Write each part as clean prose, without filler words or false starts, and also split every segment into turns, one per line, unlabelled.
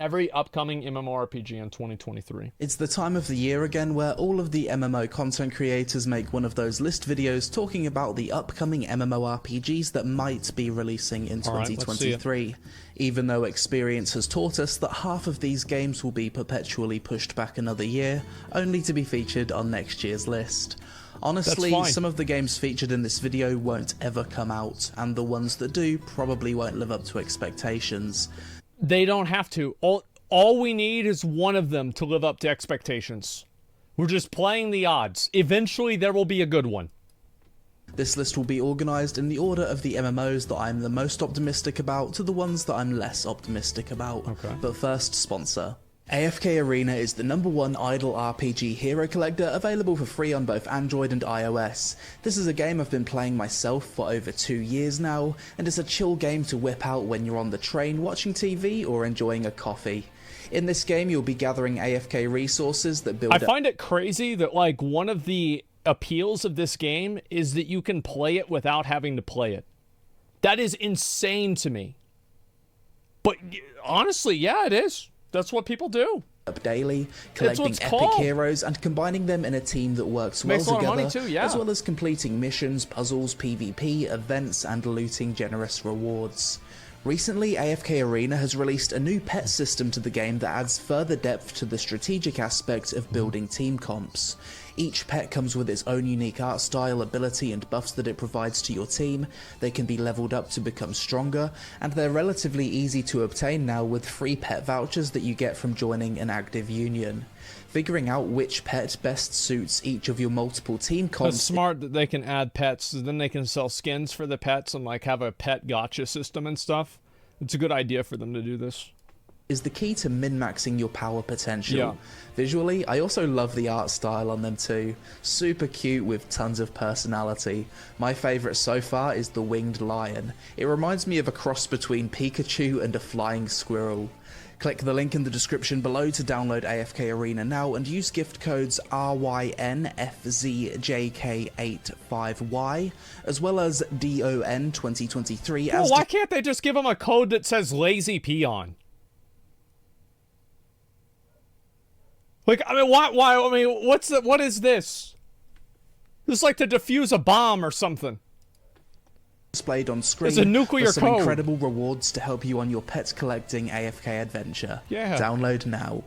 every upcoming MMORPG in 2023.
It's the time of the year again where all of the MMO content creators make one of those list videos talking about the upcoming MMORPGs that might be releasing in 2023. Even though experience has taught us that half of these games will be perpetually pushed back another year, only to be featured on next year's list. Honestly, some of the games featured in this video won't ever come out, and the ones that do probably won't live up to expectations.
They don't have to. All we need is one of them to live up to expectations. We're just playing the odds. Eventually, there will be a good one.
This list will be organised in the order of the MMOs that I'm the most optimistic about to the ones that I'm less optimistic about.
Okay.
But first, sponsor. AFK Arena is the #1 idle RPG hero collector available for free on both Android and iOS. This is a game I've been playing myself for over 2 years now, and it's a chill game to whip out when you're on the train watching TV or enjoying a coffee. In this game you'll be gathering AFK resources that build
I find it crazy that like one of the appeals of this game is that you can play it without having to play it. That is insane to me. But honestly, yeah, it is. That's what people do.
Up daily, collecting epic heroes and combining them in a team that works well together, as well as completing missions, puzzles, PvP, events, and looting generous rewards. Recently, AFK Arena has released a new pet system to the game that adds further depth to the strategic aspect of building team comps. Each pet comes with its own unique art style, ability, and buffs that it provides to your team. They can be leveled up to become stronger, and they're relatively easy to obtain now with free pet vouchers that you get from joining an active union. Figuring out which pet best suits each of your multiple team comps.
It's smart that they can add pets, so then they can sell skins for the pets and like have a pet gacha system and stuff. It's a good idea for them to do this.
Is the key to min-maxing your power potential.
Yeah.
Visually, I also love the art style on them too. Super cute with tons of personality. My favourite so far is the winged lion. It reminds me of a cross between Pikachu and a flying squirrel. Click the link in the description below to download AFK Arena now and use gift codes RYNFZJK85Y as well as DON2023
as why can't they just give them a code that says Lazy Peon? Like, I mean, why, I mean, what is this? This is like to defuse a bomb or something.
Displayed on screen.
It's a nuclear
with some
code.
Incredible rewards to help you on your pet collecting AFK adventure.
Yeah.
Download now.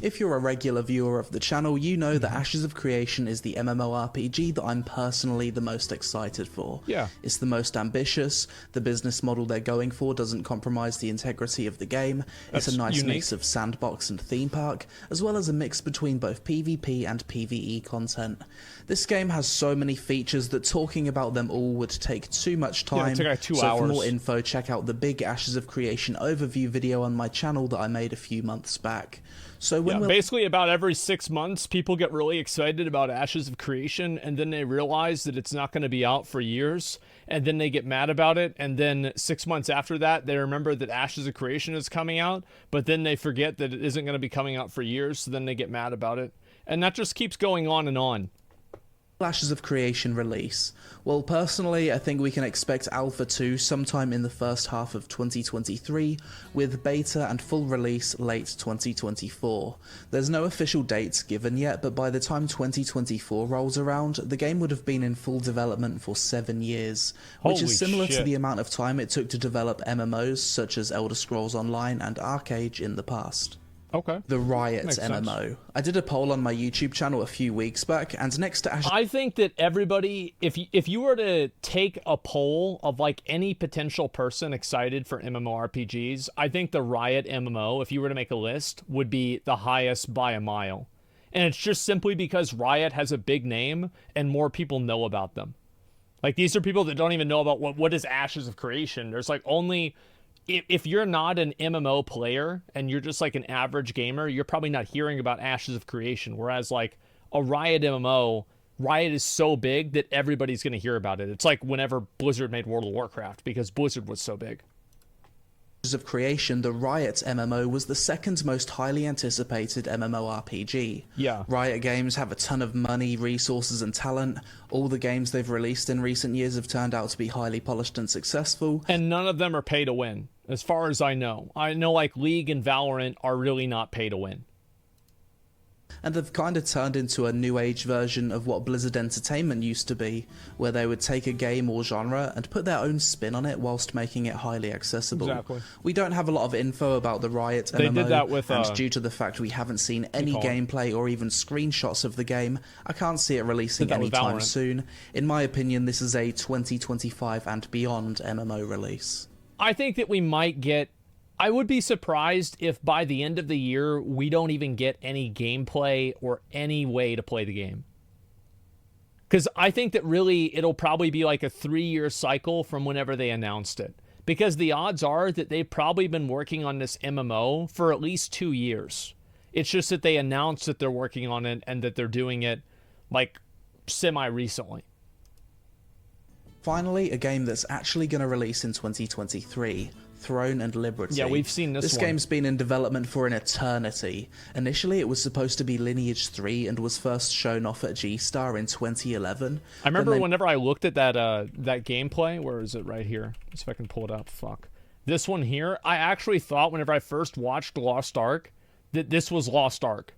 If you're a regular viewer of the channel, you know that Ashes of Creation is the MMORPG that I'm personally the most excited for.
Yeah.
It's the most ambitious, the business model they're going for doesn't compromise the integrity of the game, it's a nice mix of sandbox and theme park, as well as a mix between both PvP and PvE content. This game has so many features that talking about them all would take too much time,
yeah, it took like 2
so
hours.
for more info check out the big Ashes of Creation overview video on my channel that I made a few months back. So when
basically about every 6 months, people get really excited about Ashes of Creation, and then they realize that it's not going to be out for years, and then they get mad about it, and then 6 months after that, they remember that Ashes of Creation is coming out, but then they forget that it isn't going to be coming out for years, so then they get mad about it. And that just keeps going on and on.
Ashes of Creation release? Well, personally, I think we can expect Alpha 2 sometime in the first half of 2023, with beta and full release late 2024. There's no official dates given yet, but by the time 2024 rolls around, the game would have been in full development for 7 years, which is similar to the amount of time it took to develop MMOs such as Elder Scrolls Online and Arcade in the past.
Okay.
The Riot MMO. I did a poll on my YouTube channel a few weeks back, and next to Ashes...
I think that everybody, if you were to take a poll of like any potential person excited for MMORPGs, I think the Riot MMO, if you were to make a list, would be the highest by a mile. And it's just simply because Riot has a big name and more people know about them. Like, these are people that don't even know about what is Ashes of Creation. There's like only... If you're not an MMO player and you're just like an average gamer, you're probably not hearing about Ashes of Creation. Whereas like a Riot MMO, Riot is so big that everybody's going to hear about it. It's like whenever Blizzard made World of Warcraft because Blizzard was so big.
of creation, the Riot MMO was the second most highly anticipated MMORPG.
Yeah.
Riot Games have a ton of money, resources, and talent. All the games they've released in recent years have turned out to be highly polished and successful.
And none of them are pay to win, as far as I know. I know like League and Valorant are really not pay to win.
And they've kind of turned into a new age version of what Blizzard Entertainment used to be, where they would take a game or genre and put their own spin on it whilst making it highly accessible.
Exactly.
We don't have a lot of info about the Riot MMO,
they did that with,
and due to the fact we haven't seen any gameplay or even screenshots of the game, I can't see it releasing anytime soon. In my opinion, this is a 2025 and beyond MMO release.
I think that we might get... I would be surprised if by the end of the year, we don't even get any gameplay or any way to play the game. Because I think that really it'll probably be like a 3-year cycle from whenever they announced it. Because the odds are that they've probably been working on this MMO for at least 2 years. It's just that they announced that they're working on it and that they're doing it like semi-recently.
Finally, a game that's actually going to release in 2023. Throne and Liberty.
Yeah, we've seen this one.
This game's been in development for an eternity. Initially, it was supposed to be Lineage 3 and was first shown off at G-Star in 2011.
I remember whenever I looked at that gameplay, where is it? Right here. Let's see if I can pull it up. Fuck. This one here, I actually thought whenever I first watched Lost Ark that this was Lost Ark.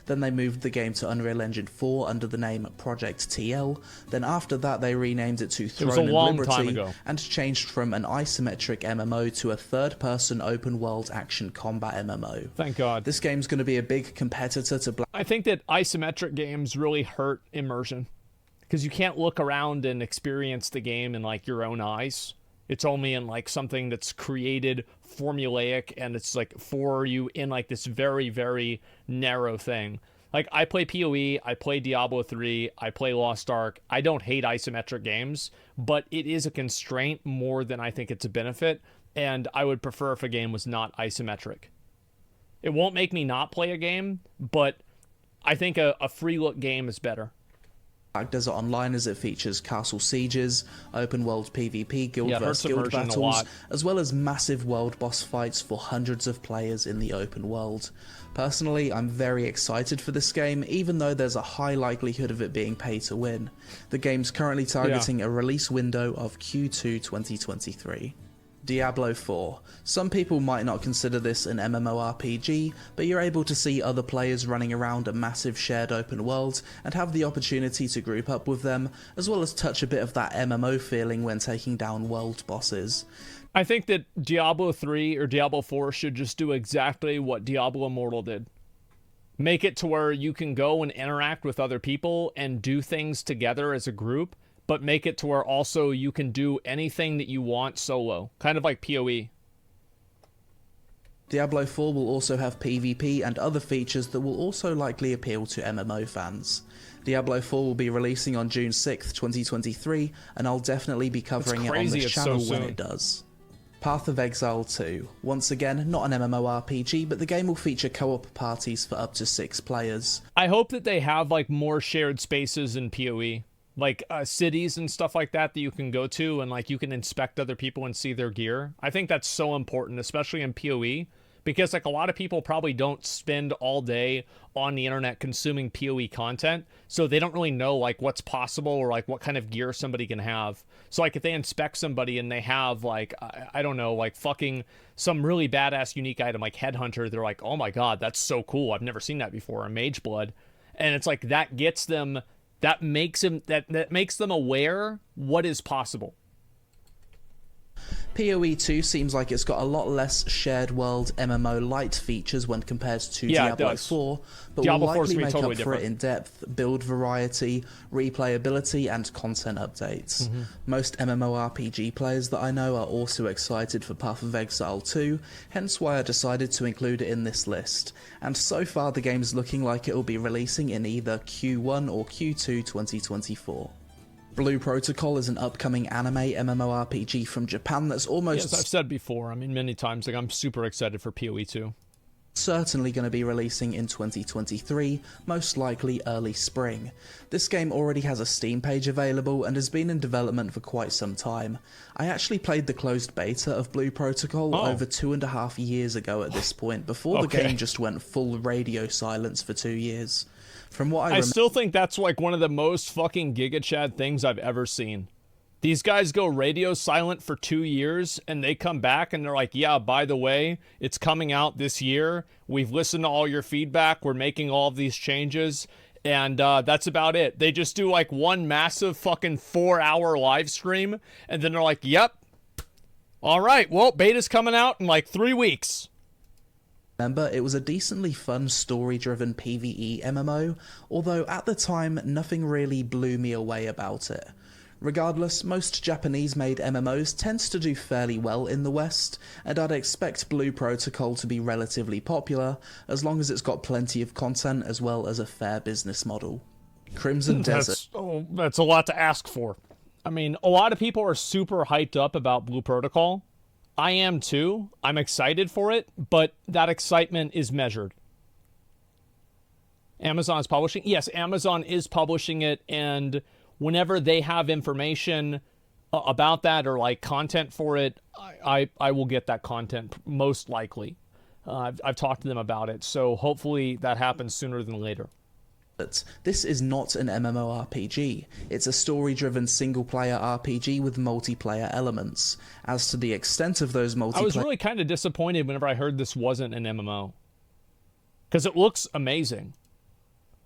Then they moved the game to Unreal Engine 4 under the name Project TL. Then after that, they renamed it to Throne and Liberty and changed from an isometric MMO to a third-person open-world action combat MMO.
Thank God.
This game's going to be a big competitor to
I think that isometric games really hurt immersion because you can't look around and experience the game in like your own eyes. It's only in like something that's created formulaic and it's like for you in like this very, very narrow thing. Like I play PoE, I play Diablo 3, I play Lost Ark. I don't hate isometric games, but it is a constraint more than I think it's a benefit. And I would prefer if a game was not isometric. It won't make me not play a game, but I think a free look game is better.
Desert Online as it features castle sieges, open world PvP, guild versus guild battles, as well as massive world boss fights for hundreds of players in the open world. Personally, I'm very excited for this game, even though there's a high likelihood of it being pay to win. The game's currently targeting a release window of Q2 2023. Diablo 4. Some people might not consider this an MMORPG, but you're able to see other players running around a massive shared open world and have the opportunity to group up with them, as well as touch a bit of that MMO feeling when taking down world bosses.
I think that Diablo 3 or Diablo 4 should just do exactly what Diablo Immortal did. Make it to where you can go and interact with other people and do things together as a group, but make it to where also you can do anything that you want solo. Kind of like PoE.
Diablo 4 will also have PvP and other features that will also likely appeal to MMO fans. Diablo 4 will be releasing on June 6th, 2023, and I'll definitely be covering it on this channel when it does. Path of Exile 2. Once again, not an MMORPG, but the game will feature co-op parties for up to 6 players.
I hope that they have like more shared spaces in PoE. Like cities and stuff like that you can go to and like you can inspect other people and see their gear. I think that's so important, especially in PoE, because like a lot of people probably don't spend all day on the internet consuming PoE content, so they don't really know like what's possible or like what kind of gear somebody can have. So like if they inspect somebody and they have like, I don't know, like fucking some really badass unique item like Headhunter, they're like, oh my God, that's so cool. I've never seen that before, or Mage Blood. And it's like that gets them... That makes them aware what is possible.
PoE 2 seems like it's got a lot less shared world MMO light features when compared to Diablo 4, but
Diablo
will likely make
totally
up for it in depth, build variety, replayability, and content updates. Most MMORPG players that I know are also excited for Path of Exile 2, hence why I decided to include it in this list, and so far the game's looking like it will be releasing in either Q1 or Q2 2024. Blue Protocol is an upcoming anime MMORPG from Japan that's almost...
Yes, I've said before, I mean many times, like I'm super excited for PoE 2.
Certainly going to be releasing in 2023, most likely early spring. This game already has a Steam page available and has been in development for quite some time. I actually played the closed beta of Blue Protocol over 2.5 years ago at this point, before the game just went full radio silence for 2 years. From what I
still think that's like one of the most fucking Giga Chad things I've ever seen. These guys go radio silent for 2 years, and they come back, and they're like, yeah, by the way, it's coming out this year. We've listened to all your feedback. We're making all of these changes, and that's about it. They just do, like, one massive fucking 4-hour live stream, and then they're like, yep, all right, well, beta's coming out in, like, 3 weeks.
Remember, it was a decently fun, story-driven PvE MMO, although at the time, nothing really blew me away about it. Regardless, most Japanese-made MMOs tend to do fairly well in the West, and I'd expect Blue Protocol to be relatively popular, as long as it's got plenty of content as well as a fair business model. Crimson Desert.
That's a lot to ask for. I mean, a lot of people are super hyped up about Blue Protocol. I am too. I'm excited for it, but that excitement is measured. Amazon is publishing? Yes, Amazon is publishing it, and whenever they have information about that or like content for it, I will get that content most likely. I've talked to them about it, so hopefully that happens sooner than later.
This is not an MMORPG. It's a story-driven single-player RPG with multiplayer elements. As to the extent of those multiplayer...
I was really kind of disappointed whenever I heard this wasn't an MMO. Because it looks amazing.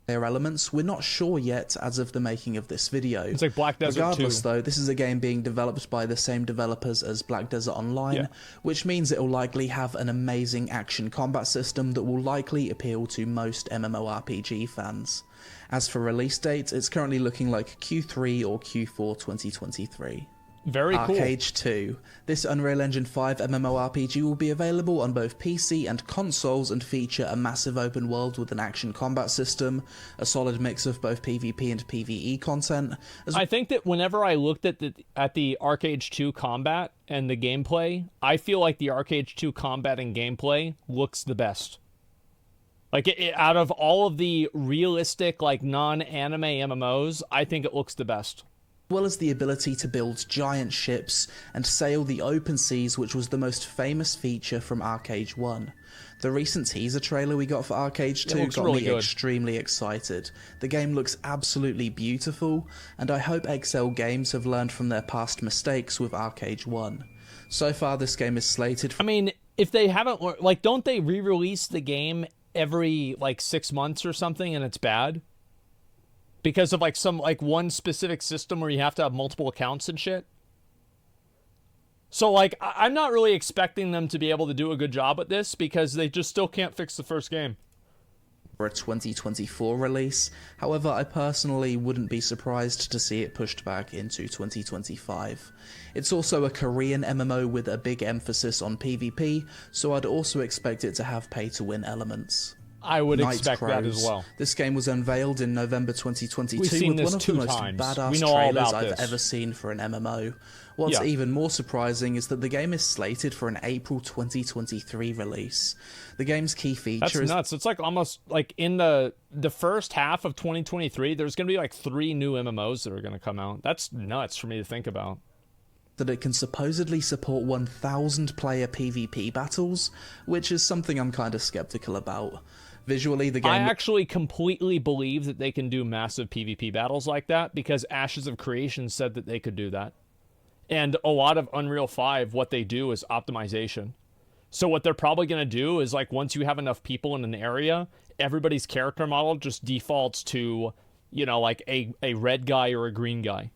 Their elements, we're not sure yet as of the making of this video.
It's like Black Desert 2.
Regardless though, this is a game being developed by the same developers as Black Desert Online, which means it will likely have an amazing action combat system that will likely appeal to most MMORPG fans. As for release date, it's currently looking like Q3 or Q4 2023.
Very cool.
Arcade 2. This Unreal Engine 5 MMORPG will be available on both PC and consoles and feature a massive open world with an action combat system, a solid mix of both PvP and PvE content.
I think that whenever I looked at the Arcade 2 combat and the gameplay, I feel like the Arcade 2 combat and gameplay looks the best. Like, out of all of the realistic, like, non-anime MMOs, I think it looks the best.
As well as the ability to build giant ships and sail the open seas, which was the most famous feature from Arcade 1. The recent teaser trailer we got for Arcade 2 got me extremely excited. The game looks absolutely beautiful, and I hope XL Games have learned from their past mistakes with Arcade 1. So far, this game is slated for...
I mean, if they haven't... Like, don't they re-release the game every, like, 6 months or something, and it's bad? Because of, like, some, like, one specific system where you have to have multiple accounts and shit. So, like, I'm not really expecting them to be able to do a good job at this because they just still can't fix the first game.
For a 2024 release. However, I personally wouldn't be surprised to see it pushed back into 2025. It's also a Korean MMO with a big emphasis on PvP, so I'd also expect it to have pay-to-win elements.
I would expect that as well.
This game was unveiled in November 2022 with one of the most badass trailers I've ever seen for an MMO. What's even more surprising is that the game is slated for an April 2023 release. The game's key feature is...
That's nuts. It's like almost like in the first half of 2023, there's going to be like 3 new MMOs that are going to come out. That's nuts for me to think about.
That it can supposedly support 1,000 player PvP battles, which is something I'm kind of skeptical about. Visually, the game...
I actually completely believe that they can do massive PvP battles like that because Ashes of Creation said that they could do that. And a lot of Unreal 5, what they do is optimization. So what they're probably going to do is, like, once you have enough people in an area, everybody's character model just defaults to, you know, like a red guy or a green guy.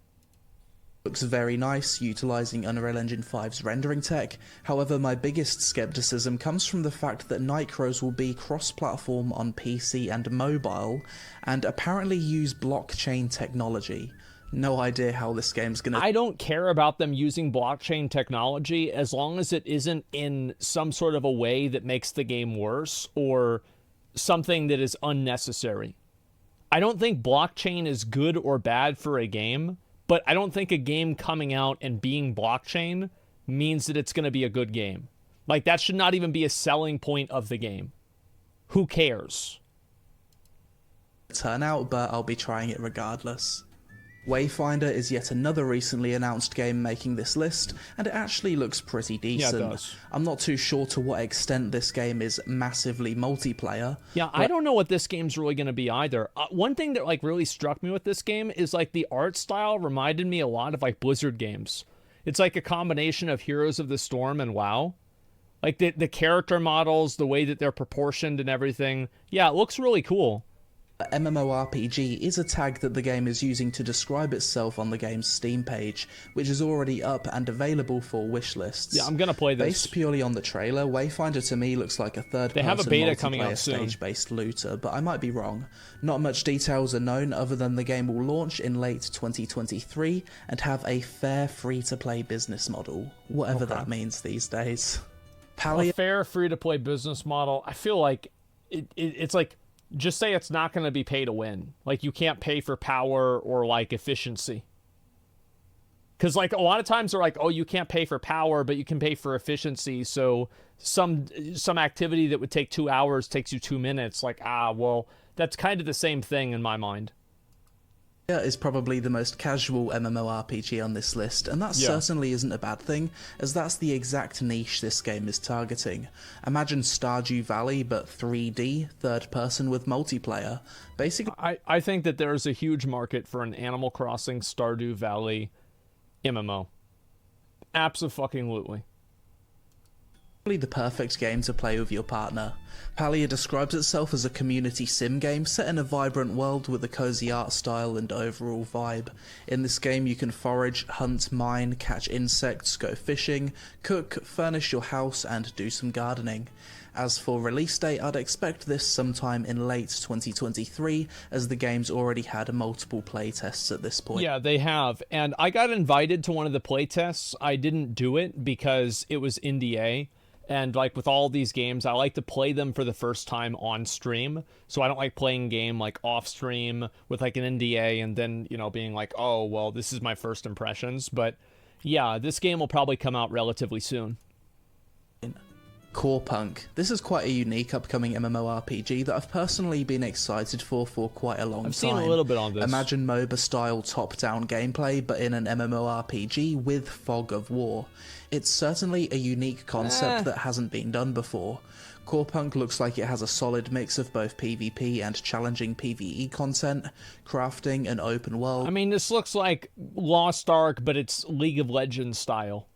Looks very nice, utilizing Unreal Engine 5's rendering tech. However, my biggest skepticism comes from the fact that Nightcrows will be cross-platform on PC and mobile, and apparently use blockchain technology. No idea how this game's gonna...
I don't care about them using blockchain technology as long as it isn't in some sort of a way that makes the game worse or something that is unnecessary. I don't think blockchain is good or bad for a game, but I don't think a game coming out and being blockchain means that it's going to be a good game. Like, that should not even be a selling point of the game. who cares?
Turn out, but I'll be trying it regardless. Wayfinder is yet another recently announced game making this list, and it actually looks pretty decent.
Yeah, it does.
I'm not too sure to what extent this game is massively multiplayer.
Yeah, I don't know what this game's really going to be either. One thing that like really struck me with this game is like the art style reminded me a lot of like Blizzard games. It's like a combination of Heroes of the Storm and WoW. Like the character models, the way that they're proportioned and everything. Yeah, it looks really cool.
MMORPG is a tag that the game is using to describe itself on the game's Steam page, which is already up and available for wishlists.
Yeah, I'm gonna play this.
Based purely on the trailer, Wayfinder to me looks like a third-person
They have a beta coming out soon.
stage-based looter, but I might be wrong. Not much details are known other than the game will launch in late 2023 and have a fair free-to-play business model, whatever that means these days.
A fair free-to-play business model. I feel like it's like, just say it's not going to be pay to win. Like, you can't pay for power or, like, efficiency. Because, like, a lot of times they're like, oh, you can't pay for power, but you can pay for efficiency. So some activity that would take 2 hours takes you 2 minutes. Like, well, that's kind of the same thing in my mind.
Is probably the most casual MMORPG on this list, and that certainly isn't a bad thing, as that's the exact niche this game is targeting. Imagine Stardew Valley, but 3D, third person with multiplayer. Basically,
I think that there's a huge market for an Animal Crossing Stardew Valley MMO. Abso-fucking-lutely.
The perfect game to play with your partner. Palia describes itself as a community sim game set in a vibrant world with a cozy art style and overall vibe. In this game you can forage, hunt, mine, catch insects, go fishing, cook, furnish your house and do some gardening. As for release date, I'd expect this sometime in late 2023, as the game's already had multiple playtests at this point.
Yeah, they have, and I got invited to one of the playtests. I didn't do it because it was NDA. And like with all these games, I like to play them for the first time on stream. So I don't like playing game like off stream with like an NDA and then, you know, being like, oh, well, this is my first impressions. But yeah, this game will probably come out relatively soon.
Corepunk. This is quite a unique upcoming MMORPG that I've personally been excited for quite a long time.
I've seen a little bit on this.
Imagine MOBA-style top-down gameplay, but in an MMORPG with fog of war. It's certainly a unique concept that hasn't been done before. Corepunk looks like it has a solid mix of both PvP and challenging PvE content, crafting, and open world.
I mean, this looks like Lost Ark, but it's League of Legends style.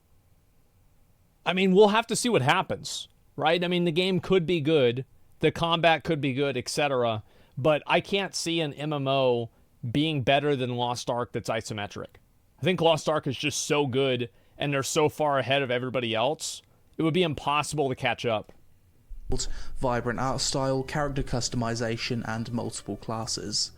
I mean, we'll have to see what happens, right? I mean, the game could be good, the combat could be good, etc. But I can't see an MMO being better than Lost Ark that's isometric. I think Lost Ark is just so good, and they're so far ahead of everybody else, it would be impossible to catch up.
Vibrant art style, character customization, and multiple classes.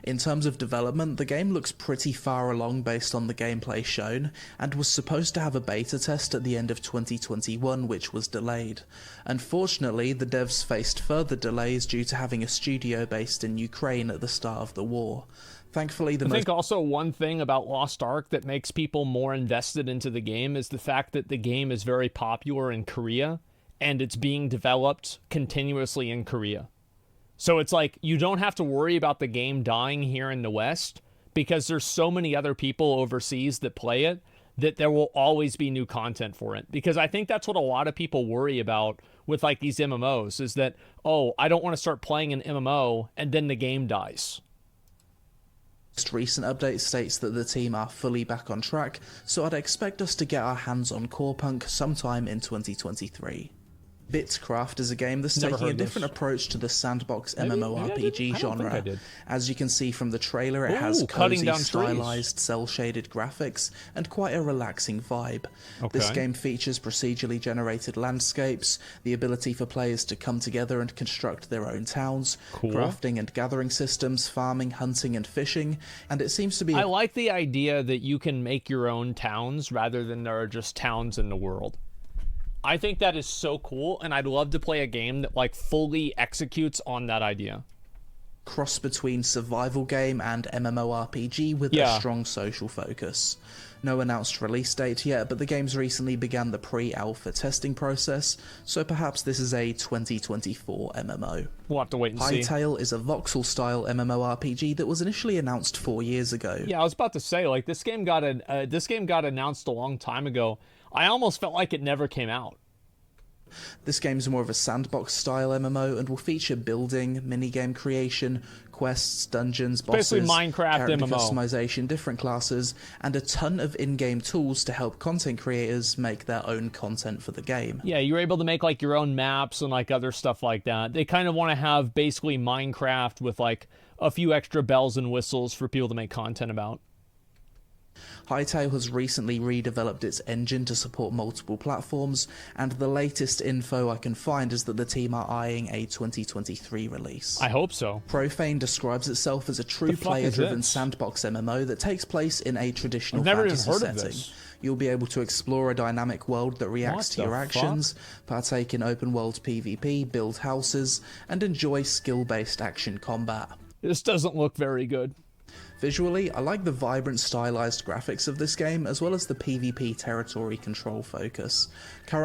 In terms of development, the game looks pretty far along based on the gameplay shown, and was supposed to have a beta test at the end of 2021, which was delayed. Unfortunately, the devs faced further delays due to having a studio based in Ukraine at the start of the war. Thankfully, I think
also one thing about Lost Ark that makes people more invested into the game is the fact that the game is very popular in Korea, and it's being developed continuously in Korea. So it's like, you don't have to worry about the game dying here in the West, because there's so many other people overseas that play it, that there will always be new content for it. Because I think that's what a lot of people worry about with like these MMOs, is that, oh, I don't want to start playing an MMO and then the game dies.
Most recent update states that the team are fully back on track, so I'd expect us to get our hands on Corepunk sometime in 2023. Bitcraft is a game that's taking a different approach to the sandbox MMORPG genre. As you can see from the trailer, it has cozy, stylized, cel-shaded graphics and quite a relaxing vibe. This game features procedurally generated landscapes, the ability for players to come together and construct their own towns, crafting and gathering systems, farming, hunting and fishing, and it seems to be...
I like the idea that you can make your own towns rather than there are just towns in the world. I think that is so cool, and I'd love to play a game that like fully executes on that idea.
Cross between survival game and MMORPG with a strong social focus. No announced release date yet, but the game's recently began the pre-alpha testing process, so perhaps this is a 2024 MMO.
We'll have to wait and see.
Hytale is a voxel-style MMORPG that was initially announced 4 years ago.
Yeah, I was about to say, like, this game got announced a long time ago. I almost felt like it never came out.
This game's more of a sandbox-style MMO and will feature building, minigame creation, quests, dungeons, bosses,
basically Minecraft
character
MMO.
customization, different classes, and a ton of in-game tools to help content creators make their own content for the game.
Yeah, you're able to make, like, your own maps and, like, other stuff like that. They kind of want to have basically Minecraft with, like, a few extra bells and whistles for people to make content about.
Hytale has recently redeveloped its engine to support multiple platforms, and the latest info I can find is that the team are eyeing a 2023 release.
I hope so.
Profane describes itself as a true player-driven sandbox MMO that takes place in a traditional fantasy setting. You'll be able to explore a dynamic world that reacts to your actions, partake in open-world PvP, build houses, and enjoy skill-based action combat.
This doesn't look very good.
Visually, I like the vibrant, stylized graphics of this game, as well as the PvP territory control focus.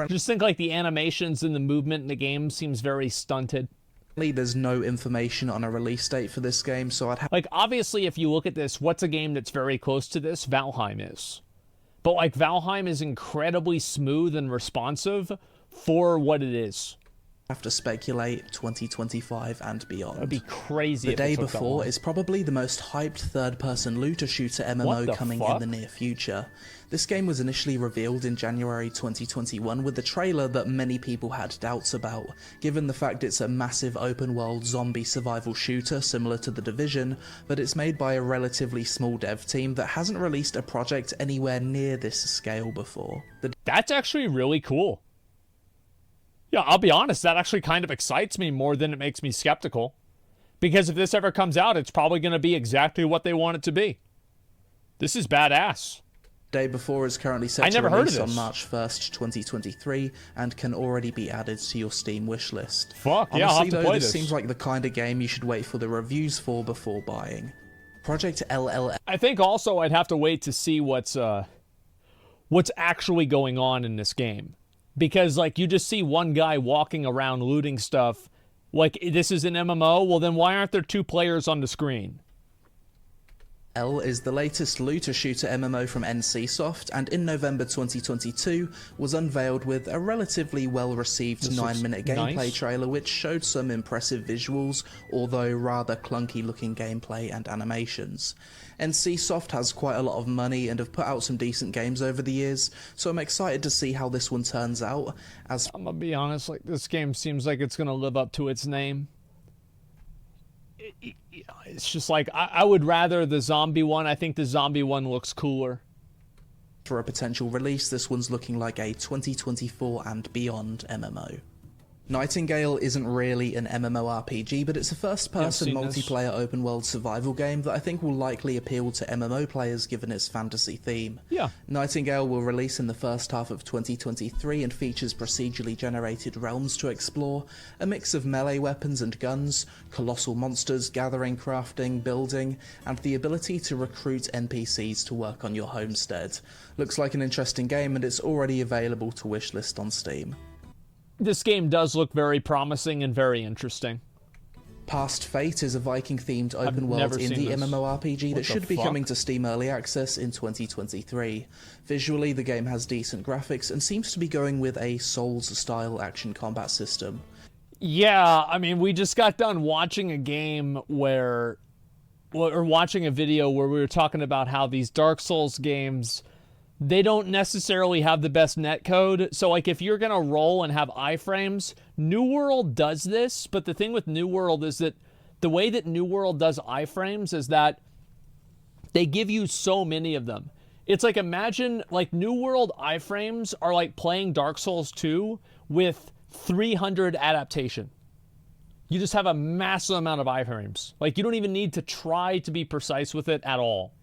Just think, like, the animations and the movement in the game seems very stunted.
There's no information on a release date for this game, so I'd have...
Like, obviously, if you look at this, what's a game that's very close to this? Valheim is. But, like, Valheim is incredibly smooth and responsive for what it is.
Have to speculate 2025 and beyond.
That'd be crazy.
The Day Before is probably the most hyped third-person looter shooter MMO coming in the near future. This game was initially revealed in January 2021 with a trailer that many people had doubts about, given the fact it's a massive open-world zombie survival shooter similar to The Division, but it's made by a relatively small dev team that hasn't released a project anywhere near this scale before.
That's actually really cool. Yeah, I'll be honest, that actually kind of excites me more than it makes me skeptical. Because if this ever comes out, it's probably going to be exactly what they want it to be. This is badass.
Day Before is currently set to release on March 1st, 2023, and can already be added to your Steam wishlist.
Fuck, yeah,
Honestly,
I'll have to play
this seems like the kind of game you should wait for the reviews for before buying. Project LLM.
I think also I'd have to wait to see what's actually going on in this game. Because, like, you just see one guy walking around looting stuff. Like, this is an MMO? Well, then why aren't there two players on the screen?
L is the latest looter shooter MMO from NCSoft, and in November 2022 was unveiled with a relatively well-received 9-minute gameplay trailer which showed some impressive visuals, although rather clunky-looking gameplay and animations. NCSoft has quite a lot of money and have put out some decent games over the years, so I'm excited to see how this one turns out. I'm
gonna be honest, like, this game seems like it's gonna live up to its name. It's just like, I would rather the zombie one. I think the zombie one looks cooler.
For a potential release, this one's looking like a 2024 and beyond MMO. Nightingale isn't really an MMORPG, but it's a first-person multiplayer open-world survival game that I think will likely appeal to MMO players given its fantasy theme.
Yeah.
Nightingale will release in the first half of 2023 and features procedurally generated realms to explore, a mix of melee weapons and guns, colossal monsters, gathering, crafting, building, and the ability to recruit NPCs to work on your homestead. Looks like an interesting game, and it's already available to wishlist on Steam.
This game does look very promising and very interesting.
Past Fate is a Viking-themed open-world indie MMORPG that should be coming to Steam Early Access in 2023. Visually, the game has decent graphics and seems to be going with a Souls-style action combat system.
Yeah, I mean, we just got done watching a game or watching a video where we were talking about how these Dark Souls games, they don't necessarily have the best netcode. So, like, if you're going to roll and have iframes, New World does this. But the thing with New World is that the way that New World does iframes is that they give you so many of them. It's like, imagine, like, New World iframes are like playing Dark Souls 2 with 300 adaptation. You just have a massive amount of iframes. Like, you don't even need to try to be precise with it at all.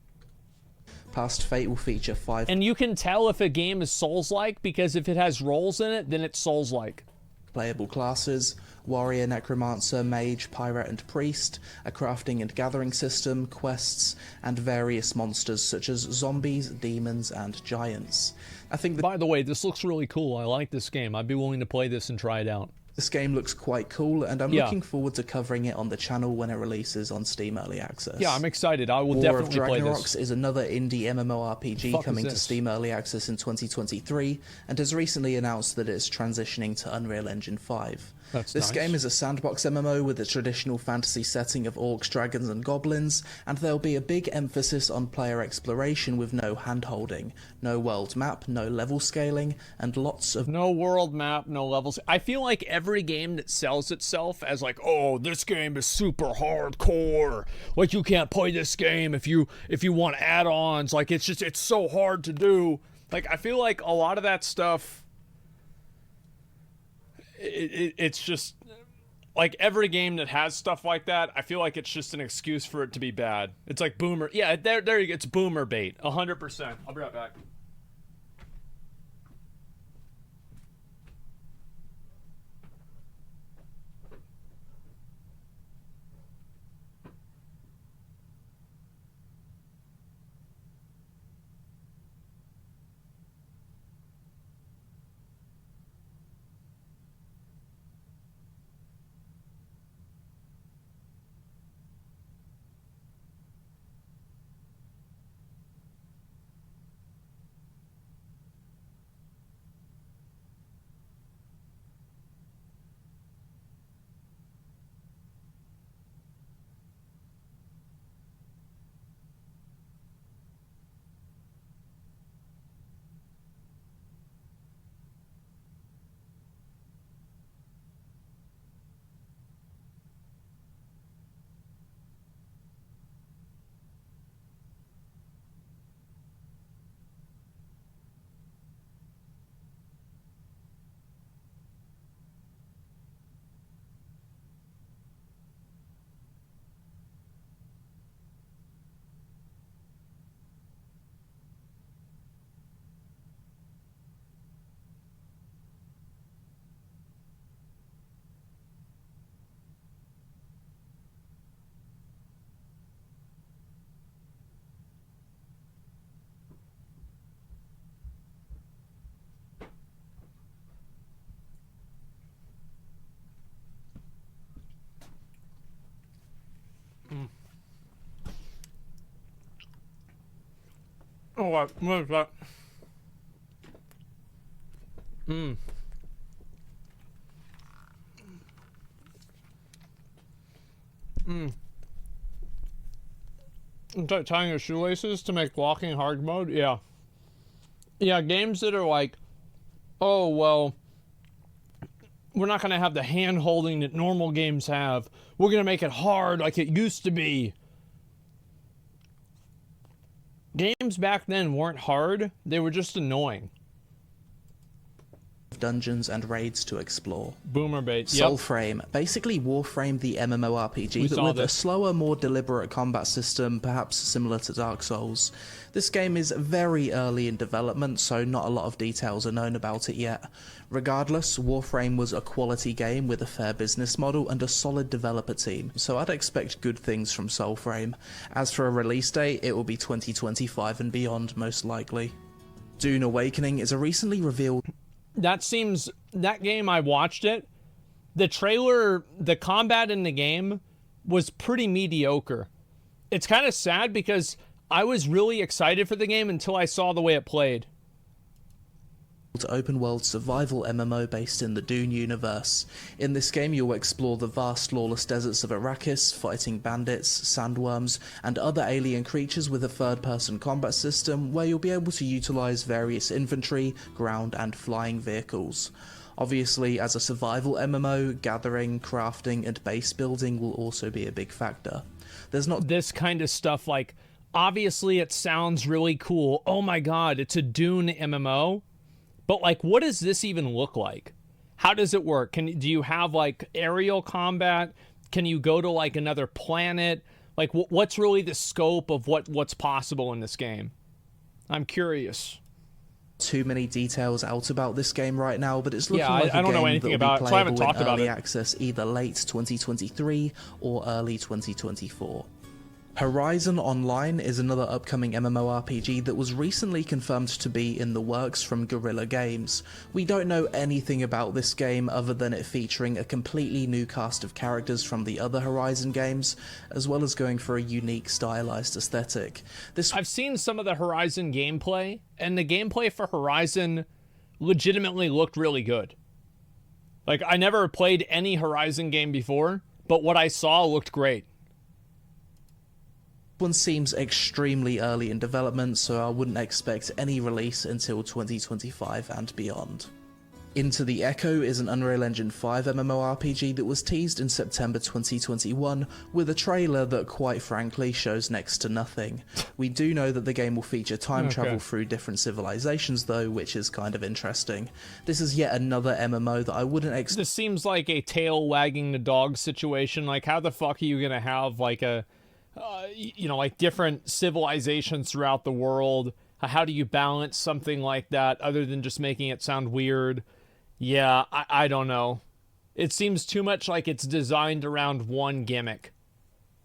Past Fate will feature 5...
And you can tell if a game is Souls-like, because if it has rolls in it, then it's Souls-like.
playable classes: warrior, necromancer, mage, pirate and priest, a crafting and gathering system, quests, and various monsters such as zombies, demons and giants. I think
by the way, this looks really cool. I like this game. I'd be willing to play this and try it out.
This game looks quite cool, and I'm looking forward to covering it on the channel when it releases on Steam Early Access.
Yeah, I'm excited. I will definitely play this.
War of Ragnaroks is another indie MMORPG coming to Steam Early Access in 2023, and has recently announced that it's transitioning to Unreal Engine 5. This game is a sandbox MMO with a traditional fantasy setting of orcs, dragons and goblins, and there'll be a big emphasis on player exploration with no hand-holding, no world map, no level scaling, and lots of...
No world map, no levels. I feel like every game that sells itself as like, oh, this game is super hardcore, like you can't play this game if you want add-ons, like it's so hard to do. Like, I feel like a lot of that stuff... It's just like every game that has stuff like that, I feel like it's just an excuse for it to be bad. It's like boomer. Yeah, there you go. It's boomer bait. 100%. I'll be right back. Oh, what is that? Tying your shoelaces to make walking hard mode? Yeah. Yeah, games that are like, oh, well, we're not going to have the hand holding that normal games have. We're going to make it hard like it used to be. Games back then weren't hard, they were just annoying.
Dungeons and raids to explore.
Boomer bait.
Soulframe, basically Warframe the MMORPG, but with a slower, more deliberate combat system, perhaps similar to Dark Souls. This game is very early in development, so not a lot of details are known about it yet. Regardless, Warframe was a quality game with a fair business model and a solid developer team, so I'd expect good things from Soulframe. As for a release date, it will be 2025 and beyond, most likely. Dune Awakening is a recently revealed...
That game, I watched it. The trailer, the combat in the game was pretty mediocre. It's kind of sad because I was really excited for the game until I saw the way it played.
Open world survival MMO based in the Dune universe. In this game you'll explore the vast lawless deserts of Arrakis, fighting bandits, sandworms and other alien creatures with a third-person combat system where you'll be able to utilise various infantry, ground and flying vehicles. Obviously, as a survival MMO, gathering, crafting and base building will also be a big factor. There's not
this kind of stuff, like, obviously it sounds really cool. Oh my god, it's a Dune MMO. But, like, what does this even look like? How does it work? Do you have, like, aerial combat? Can you go to, like, another planet? Like, what's really the scope of what's possible in this game? I'm curious.
Too many details out about this game right now, but it's looking like
I don't know anything about it, so I haven't talked about it.
Early access either late 2023 or early 2024. Horizon Online is another upcoming MMORPG that was recently confirmed to be in the works from Guerrilla Games. We don't know anything about this game other than it featuring a completely new cast of characters from the other Horizon games, as well as going for a unique stylized aesthetic.
I've seen some of the Horizon gameplay, and the gameplay for Horizon legitimately looked really good. Like, I never played any Horizon game before, but what I saw looked great.
One seems extremely early in development, so I wouldn't expect any release until 2025 and beyond. Into the Echo is an Unreal Engine 5 MMORPG that was teased in September 2021 with a trailer that quite frankly shows next to nothing. We do know that the game will feature time travel through different civilizations though, which is kind of interesting. This is yet another MMO that I wouldn't expect.
This seems like a tail wagging the dog situation. Like, how the fuck are you gonna have like a like different civilizations throughout the world? How do you balance something like that other than just making it sound weird? Yeah, I don't know. It seems too much like it's designed around one gimmick.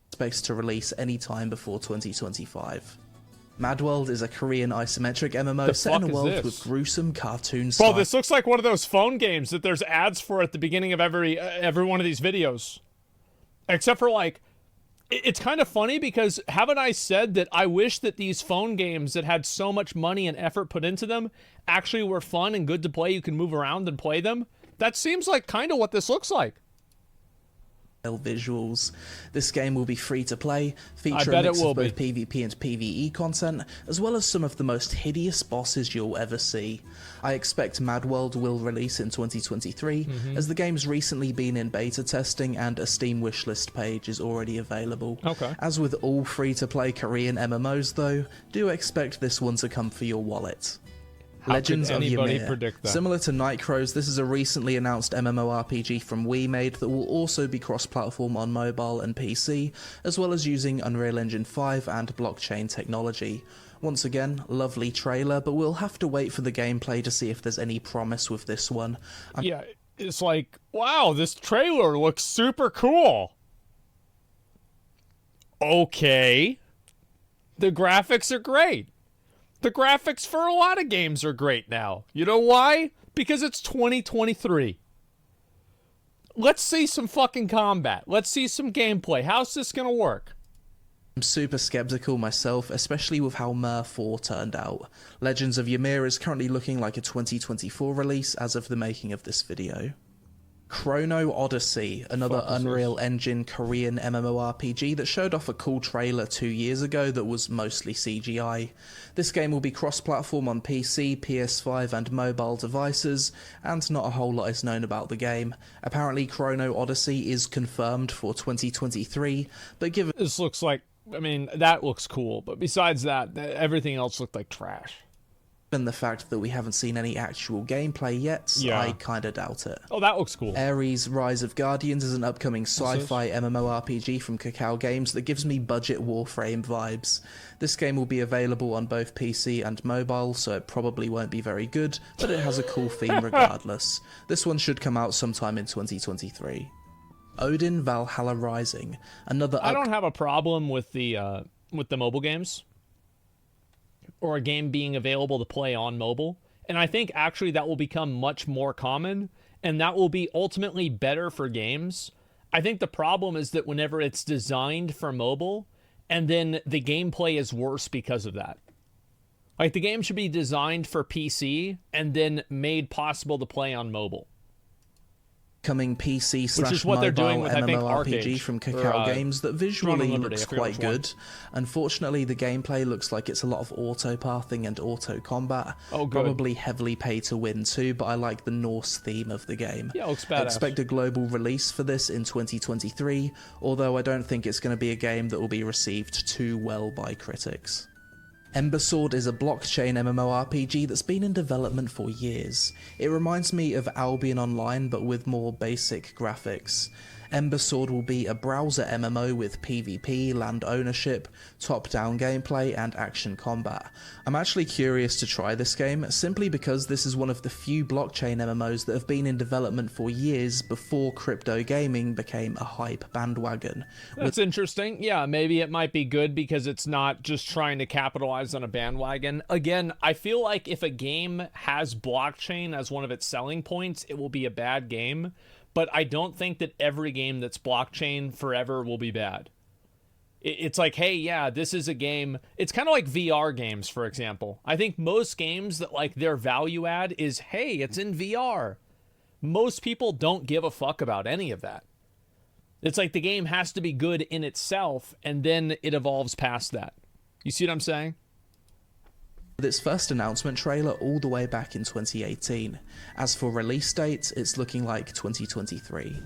Expects to release any time before 2025. Madworld is a Korean isometric MMO set in a world with gruesome cartoon style.
Well, this looks like one of those phone games that there's ads for at the beginning of every one of these videos. Except for like, it's kind of funny because haven't I said that I wish that these phone games that had so much money and effort put into them actually were fun and good to play? You can move around and play them. That seems like kind of what this looks like.
Visuals. This game will be free to play, feature a mix of both PvP and PvE content, as well as some of the most hideous bosses you'll ever see. I expect Madworld will release in 2023, as the game's recently been in beta testing and a Steam wishlist page is already available. As with all free-to-play Korean MMOs though, do expect this one to come for your wallet. Legends of Ymir. Similar to Nightcrows, this is a recently announced MMORPG from WeMade that will also be cross-platform on mobile and PC, as well as using Unreal Engine 5 and blockchain technology. Once again, lovely trailer, but we'll have to wait for the gameplay to see if there's any promise with this one.
Yeah, it's like, wow, this trailer looks super cool. Okay. The graphics are great. The graphics for a lot of games are great now. You know why? Because it's 2023. Let's see some fucking combat. Let's see some gameplay. How's this gonna work?
I'm super skeptical myself, especially with how Myr 4 turned out. Legends of Ymir is currently looking like a 2024 release as of the making of this video. Chrono Odyssey, another Unreal Engine Korean MMORPG that showed off a cool trailer 2 years ago that was mostly CGI. This game will be cross-platform on PC, PS5 and mobile devices, and not a whole lot is known about the game. Apparently Chrono Odyssey is confirmed for 2023, but given...
This looks like, I mean, that looks cool, but besides that, everything else looked like trash.
And the fact that we haven't seen any actual gameplay yet, I kinda doubt it.
Oh, that looks cool.
Ares Rise of Guardians is an upcoming sci-fi MMORPG from Kakao Games that gives me budget Warframe vibes. This game will be available on both PC and mobile, so it probably won't be very good, but it has a cool theme regardless. This one should come out sometime in 2023. Odin Valhalla Rising, another...
I don't have a problem with the mobile games, or a game being available to play on mobile. And I think actually that will become much more common, and that will be ultimately better for games. I think the problem is that whenever it's designed for mobile, and then the gameplay is worse because of that. Like, the game should be designed for PC, and then made possible to play on mobile.
Coming PC/mobile MMORPG from Kakao Games that visually looks quite good. Unfortunately, the gameplay looks like it's a lot of auto-pathing and auto-combat. Probably heavily pay to win too, but I like the Norse theme of the game.
Yeah, it looks badass.
Expect a global release for this in 2023, although I don't think it's going to be a game that will be received too well by critics. Ember Sword is a blockchain MMORPG that's been in development for years. It reminds me of Albion Online but with more basic graphics. Ember Sword will be a browser MMO with PvP, land ownership, top-down gameplay, and action combat. I'm actually curious to try this game, simply because this is one of the few blockchain MMOs that have been in development for years before crypto gaming became a hype bandwagon.
That's interesting. Yeah, maybe it might be good because it's not just trying to capitalize on a bandwagon. Again, I feel like if a game has blockchain as one of its selling points, it will be a bad game. But I don't think that every game that's blockchain forever will be bad. It's like, hey, yeah, this is a game. It's kind of like VR games, for example. I think most games that like their value add is, hey, it's in VR. Most people don't give a fuck about any of that. It's like the game has to be good in itself, and then it evolves past that. You see what I'm saying?
With its first announcement trailer all the way back in 2018. As for release date, it's looking like 2023.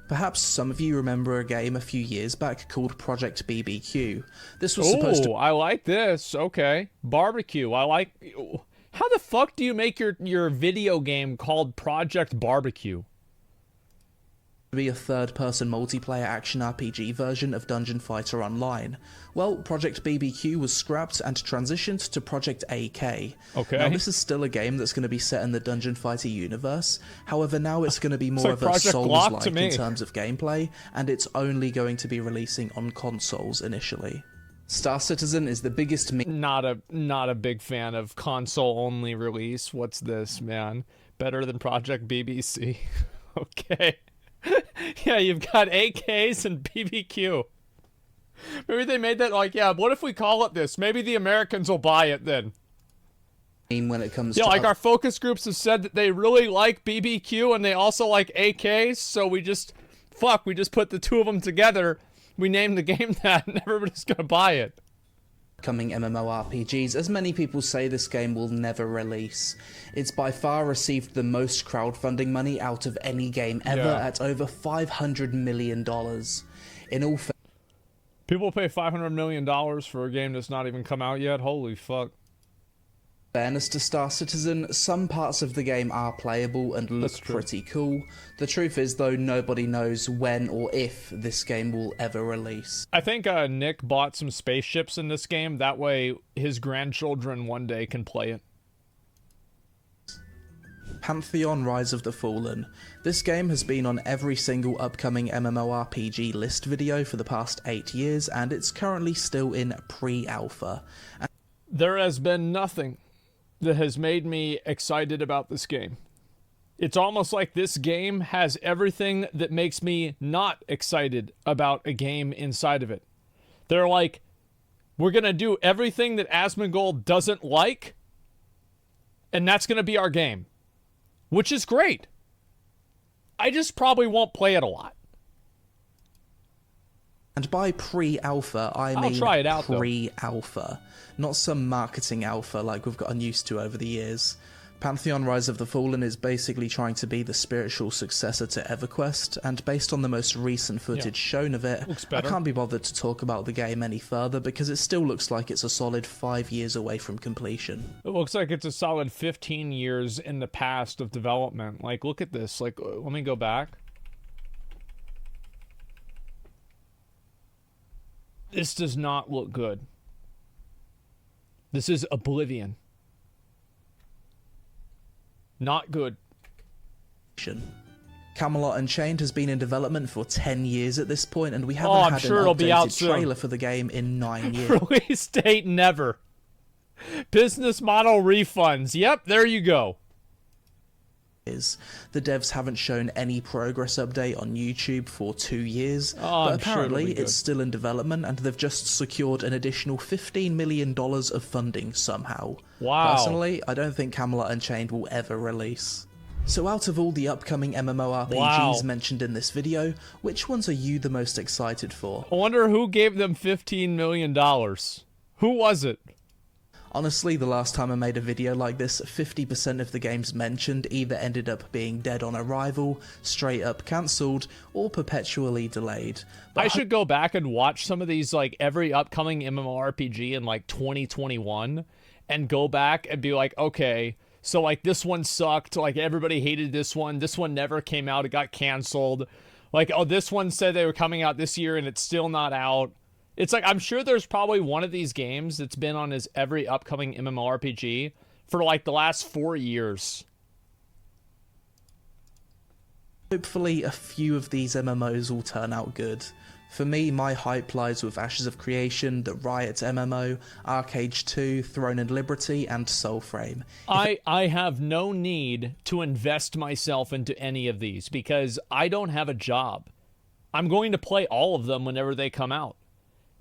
Perhaps some of you remember a game a few years back called Project BBQ. This was supposed to...
I like this. Okay. Barbecue. I like... How the fuck do you make your video game called Project Barbecue?
Be a third-person multiplayer action RPG version of Dungeon Fighter Online. Well, Project BBQ was scrapped and transitioned to Project AK.
Okay.
Now, this is still a game that's going to be set in the Dungeon Fighter universe. However, now it's going to be more of a Souls-like in terms of gameplay, and it's only going to be releasing on consoles initially. Star Citizen is the biggest...
Not a big fan of console-only release. What's this, man? Better than Project BBC. Okay. Yeah, you've got AKs and BBQ. Maybe they made that like, yeah, what if we call it this? Maybe the Americans will buy it then.
When it comes to...
Yeah, like our focus groups have said that they really like BBQ and they also like AKs, so we just put the two of them together. We named the game that and everybody's gonna buy it.
Coming MMORPGs, as many people say this game will never release. It's by far received the most crowdfunding money out of any game ever at over $500 million. In all
people pay $500 million for a game that's not even come out yet? Holy fuck.
fairness to Star Citizen, some parts of the game are playable and look pretty cool. The truth is, though, nobody knows when or if this game will ever release.
I think Nick bought some spaceships in this game. That way his grandchildren one day can play it.
Pantheon: Rise of the Fallen. This game has been on every single upcoming MMORPG list video for the past 8 years, and it's currently still in pre-alpha.
There has been nothing that has made me excited about this game. It's almost like this game has everything that makes me not excited about a game inside of it. They're like, we're going to do everything that Asmongold doesn't like, and that's going to be our game. Which is great. I just probably won't play it a lot.
And by pre-alpha, I mean
try it out,
pre-alpha. Not some marketing alpha like we've gotten used to over the years. Pantheon: Rise of the Fallen is basically trying to be the spiritual successor to EverQuest, and based on the most recent footage shown of it, I can't be bothered to talk about the game any further because it still looks like it's a solid 5 years away from completion.
It looks like it's a solid 15 years in the past of development. Like, look at this. Like, let me go back. This does not look good. This is Oblivion. Not good.
Camelot Unchained has been in development for 10 years at this point, and we haven't had an updated trailer for the game in 9 years.
Release date never. Business model refunds. Yep, there you go.
The devs haven't shown any progress update on YouTube for 2 years, but apparently it's still in development, and they've just secured an additional $15 million of funding somehow.
Wow.
Personally, I don't think Camelot Unchained will ever release. So out of all the upcoming MMORPGs mentioned in this video, which ones are you the most excited for?
I wonder who gave them $15 million. Who was it?
Honestly, the last time I made a video like this, 50% of the games mentioned either ended up being dead on arrival, straight up cancelled, or perpetually delayed. But
I should go back and watch some of these, like, every upcoming MMORPG in, like, 2021, and go back and be like, okay, so, like, this one sucked, like, everybody hated this one never came out, it got cancelled. Like, oh, this one said they were coming out this year and it's still not out. It's like, I'm sure there's probably one of these games that's been on his every upcoming MMORPG for like the last 4 years.
Hopefully a few of these MMOs will turn out good. For me, my hype lies with Ashes of Creation, the Riot MMO, Arcade 2, Throne and Liberty, and Soulframe.
I have no need to invest myself into any of these because I don't have a job. I'm going to play all of them whenever they come out.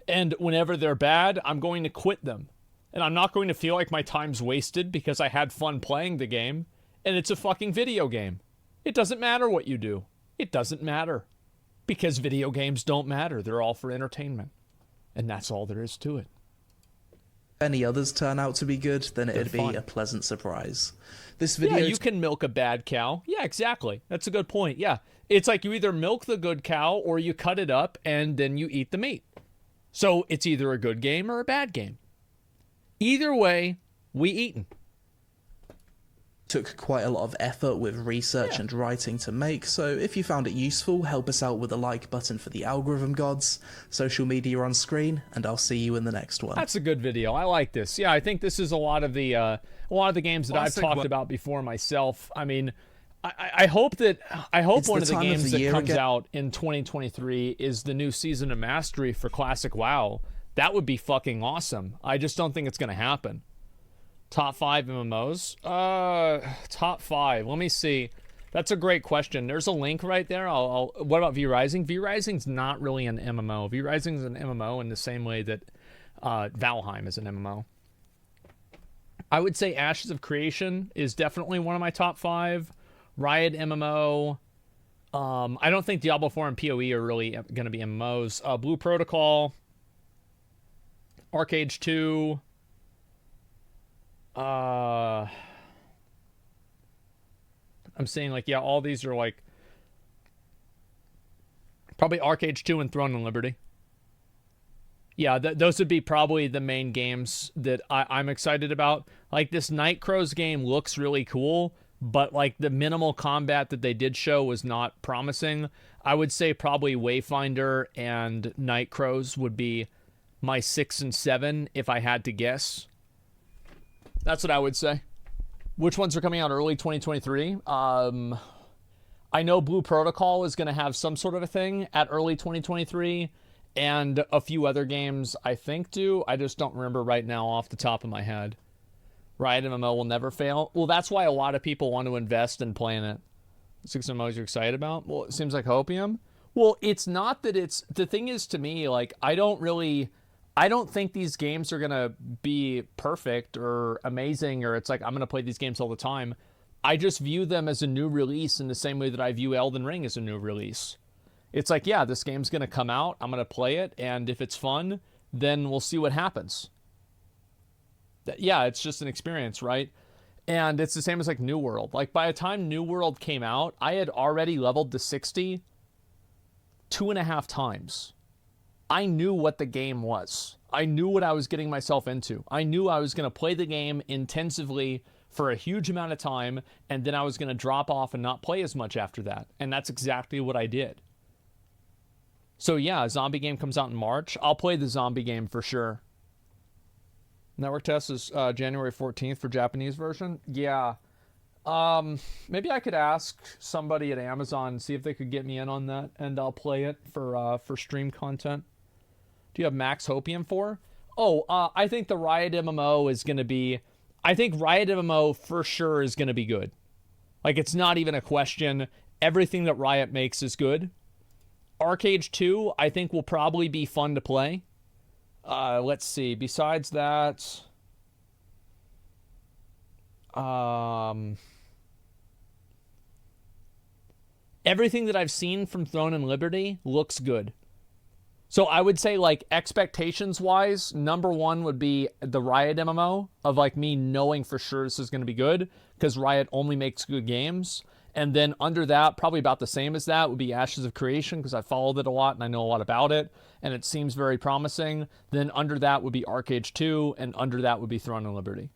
And whenever they're bad, I'm going to quit them. And I'm not going to feel like my time's wasted because I had fun playing the game. And it's a fucking video game. It doesn't matter what you do. It doesn't matter. Because video games don't matter. They're all for entertainment. And that's all there is to it.
If any others turn out to be good, then it'd be a pleasant surprise. This video...
Yeah, you can milk a bad cow. Yeah, exactly. That's a good point. Yeah. It's like you either milk the good cow or you cut it up and then you eat the meat. So it's either a good game or a bad game. Either way, we eatin'.
Took quite a lot of effort with research and writing to make, so if you found it useful, help us out with a like button for the algorithm gods, social media on screen, and I'll see you in the next one.
That's a good video. I like this. Yeah, I think this is a lot of the games that I've talked about before myself. I mean, I hope one of the games that comes out in 2023 is the new season of Mastery for Classic WoW. That would be fucking awesome. I just don't think it's going to happen. Top 5 MMOs? Top 5. Let me see. That's a great question. There's a link right there. What about V-Rising? V-Rising's not really an MMO. V-Rising's an MMO in the same way that Valheim is an MMO. I would say Ashes of Creation is definitely one of my top 5. Riot MMO. I don't think Diablo 4 and PoE are really going to be MMOs. Blue Protocol. Arcade 2. I'm saying, like, yeah, all these are, like, probably Arcade 2 and Throne and Liberty. Yeah, those would be probably the main games that I'm excited about. Like, this Night Crows game looks really cool, but, like, the minimal combat that they did show was not promising. I would say probably Wayfinder and Night Crows would be my 6 and 7 if I had to guess. That's what I would say. Which ones are coming out early 2023? I know Blue Protocol is going to have some sort of a thing at early 2023, and a few other games I think do. I just don't remember right now off the top of my head. Riot MMO will never fail. Well, that's why a lot of people want to invest in playing it. 6 MMOs you're excited about? Well, it seems like Hopium. Well, it's not that it's... The thing is, to me, like, I don't think these games are going to be perfect or amazing, or it's like I'm going to play these games all the time. I just view them as a new release in the same way that I view Elden Ring as a new release. It's like, yeah, this game's going to come out, I'm going to play it, and if it's fun, then we'll see what happens. Yeah, it's just an experience, right? And it's the same as, like, New World. Like, by the time New World came out, I had already leveled to 60 2.5 times. I knew what the game was. I knew what I was getting myself into. I knew I was going to play the game intensively for a huge amount of time, and then I was going to drop off and not play as much after that. And that's exactly what I did. So yeah, a zombie game comes out in March. I'll play the zombie game for sure. Network test is January 14th for Japanese version. Yeah. Maybe I could ask somebody at Amazon, see if they could get me in on that, and I'll play it for stream content. Do you have Max Hopium for? Oh, I think the Riot MMO is going to be... I think Riot MMO for sure is going to be good. Like, it's not even a question. Everything that Riot makes is good. Arcade 2, I think, will probably be fun to play. Let's see. Besides that... everything that I've seen from Throne and Liberty looks good. So I would say, like, expectations-wise, number 1 would be the Riot MMO, of, like, me knowing for sure this is going to be good, because Riot only makes good games. And then under that, probably about the same as that, would be Ashes of Creation, because I followed it a lot and I know a lot about it, and it seems very promising. Then under that would be Arcade 2, and under that would be Throne and Liberty.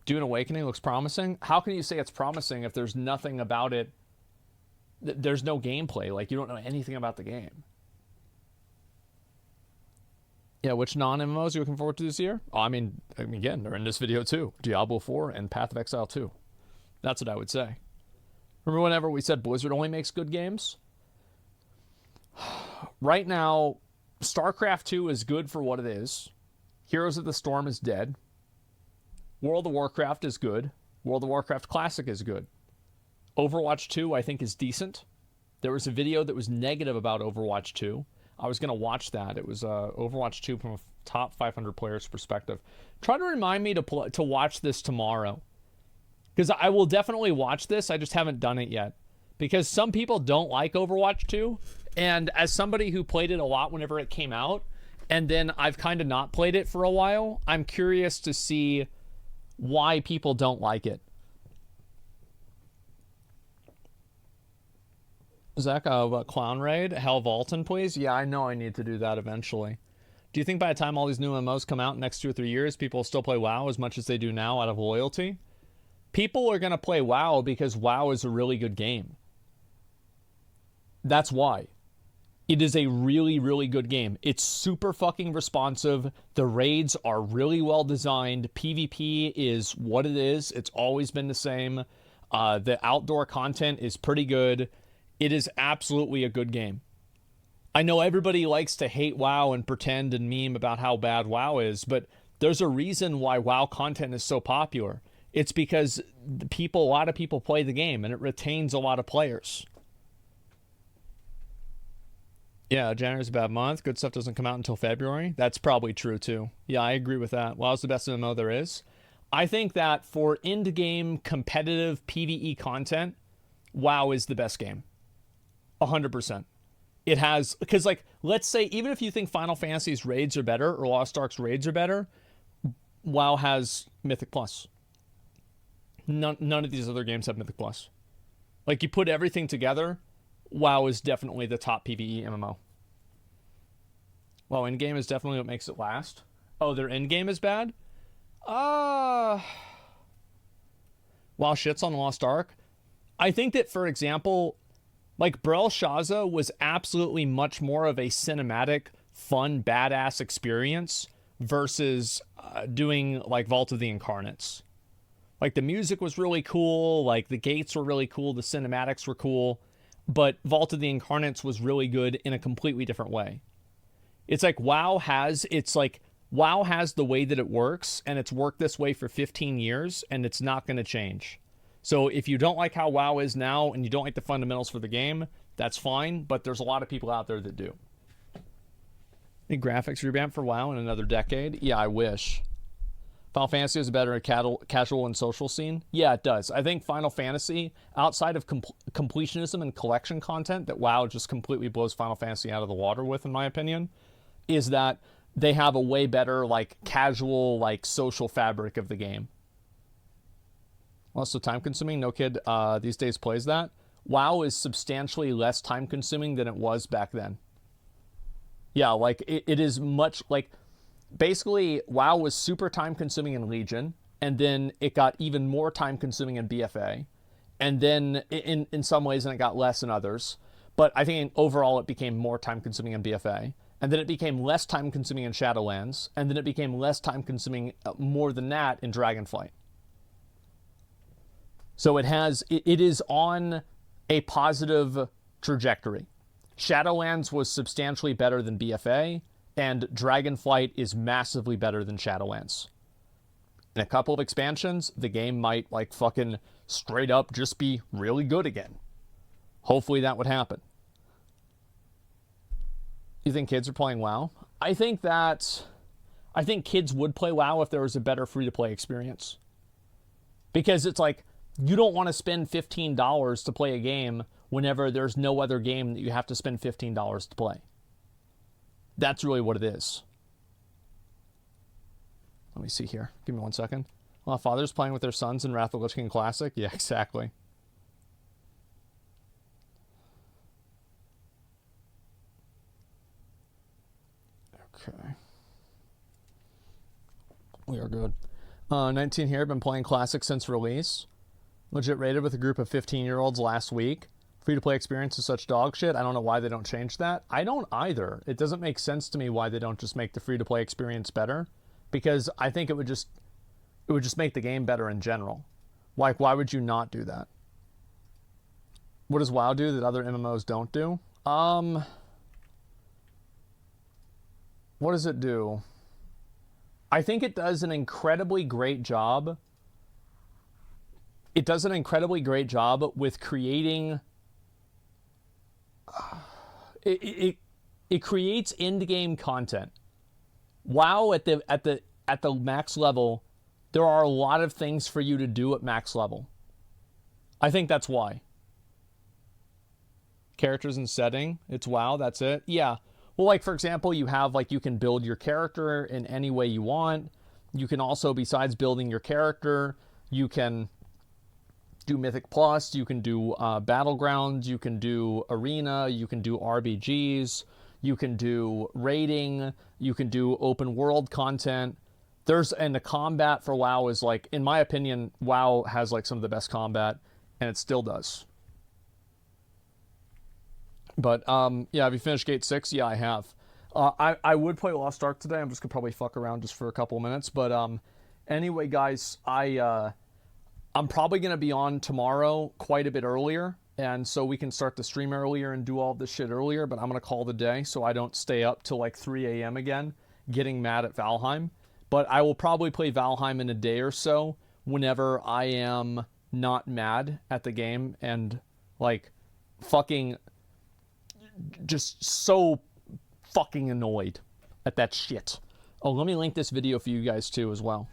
Dune Awakening looks promising. How can you say it's promising if there's nothing about it there's no gameplay. Like, you don't know anything about the game. Yeah, which non-MMOs are you looking forward to this year? Oh, I mean, again, they're in this video too. Diablo 4 and Path of Exile 2. That's what I would say. Remember whenever we said Blizzard only makes good games? Right now, StarCraft 2 is good for what it is. Heroes of the Storm is dead. World of Warcraft is good. World of Warcraft Classic is good. Overwatch 2, I think, is decent. There was a video that was negative about Overwatch 2. I was going to watch that. It was Overwatch 2 from a top 500 players perspective. Try to remind me to watch this tomorrow. Because I will definitely watch this. I just haven't done it yet. Because some people don't like Overwatch 2. And as somebody who played it a lot whenever it came out, and then I've kind of not played it for a while, I'm curious to see why people don't like it. Zach, Clown Raid, Hell Vaulton, please? Yeah, I know I need to do that eventually. Do you think by the time all these new MMOs come out in the next 2 or 3 years, people will still play WoW as much as they do now out of loyalty? People are going to play WoW because WoW is a really good game. That's why. It is a really, really good game. It's super fucking responsive. The raids are really well designed. PvP is what it is. It's always been the same. The outdoor content is pretty good. It is absolutely a good game. I know everybody likes to hate WoW and pretend and meme about how bad WoW is, but there's a reason why WoW content is so popular. It's because a lot of people play the game, and it retains a lot of players. Yeah, January's a bad month. Good stuff doesn't come out until February. That's probably true, too. Yeah, I agree with that. WoW's the best MMO there is. I think that for end-game competitive PvE content, WoW is the best game. 100%. It has, because, like, let's say, even if you think Final Fantasy's raids are better, or Lost Ark's raids are better, WoW has Mythic Plus. None of these other games have Mythic Plus. Like, you put everything together, WoW is definitely the top PvE MMO. Well, in-game is definitely what makes it last. Oh, their in-game is bad? WoW shits on Lost Ark. I think that, for example, like, Belshazzar was absolutely much more of a cinematic, fun, badass experience versus doing, like, Vault of the Incarnates. Like, the music was really cool, like, the gates were really cool, the cinematics were cool, but Vault of the Incarnates was really good in a completely different way. It's like WoW has the way that it works, and it's worked this way for 15 years, and it's not going to change. So if you don't like how WoW is now and you don't like the fundamentals for the game, that's fine, but there's a lot of people out there that do. Any graphics revamp for WoW in another decade? Yeah, I wish. Final Fantasy is a better casual and social scene? Yeah, it does. I think Final Fantasy, outside of completionism and collection content that WoW just completely blows Final Fantasy out of the water with, in my opinion, is that they have a way better, like, casual, like, social fabric of the game. Also time-consuming. No kid these days plays that. WoW is substantially less time-consuming than it was back then. Yeah, like, it is much, like, basically, WoW was super time-consuming in Legion, and then it got even more time-consuming in BFA, and then in some ways, and it got less in others. But I think overall, it became more time-consuming in BFA, and then it became less time-consuming in Shadowlands, and then it became less time-consuming, more than that, in Dragonflight. So it is on a positive trajectory. Shadowlands was substantially better than BFA, and Dragonflight is massively better than Shadowlands. In a couple of expansions, the game might, like, fucking straight up just be really good again. Hopefully that would happen. You think kids are playing WoW? I think kids would play WoW if there was a better free-to-play experience. Because it's like, you don't want to spend $15 to play a game whenever there's no other game that you have to spend $15 to play. That's really what it is. Let me see here. Give me 1 second. Well, fathers playing with their sons in Wrath of the Lich King Classic? Yeah, exactly. Okay. We are good. 19 here. Been playing Classic since release. Legit rated with a group of 15-year-olds last week. Free-to-play experience is such dog shit. I don't know why they don't change that. I don't either. It doesn't make sense to me why they don't just make the free-to-play experience better, because I think it would just make the game better in general. Like, why would you not do that? What does WoW do that other MMOs don't do? What does it do? I think it does an incredibly great job. It does an incredibly great job with creating... It creates end-game content. WoW at the max level, there are a lot of things for you to do at max level. I think that's why. Characters and setting, it's WoW, that's it. Yeah. Well, like, for example, you have, like, you can build your character in any way you want. You can also, besides building your character, you can do Mythic Plus, you can do Battlegrounds, you can do Arena, you can do RBGs, you can do raiding, you can do open world content. And the combat for WoW is, like, in my opinion, WoW has, like, some of the best combat, and it still does. But, yeah, have you finished Gate 6? Yeah, I have. I would play Lost Ark today. I'm just going to probably fuck around just for a couple of minutes. But, anyway, guys, I'm probably going to be on tomorrow quite a bit earlier. And so we can start the stream earlier and do all this shit earlier. But I'm going to call the day so I don't stay up till, like, 3 a.m. again getting mad at Valheim. But I will probably play Valheim in a day or so whenever I am not mad at the game and, like, fucking... just so fucking annoyed at that shit. Oh, let me link this video for you guys too as well.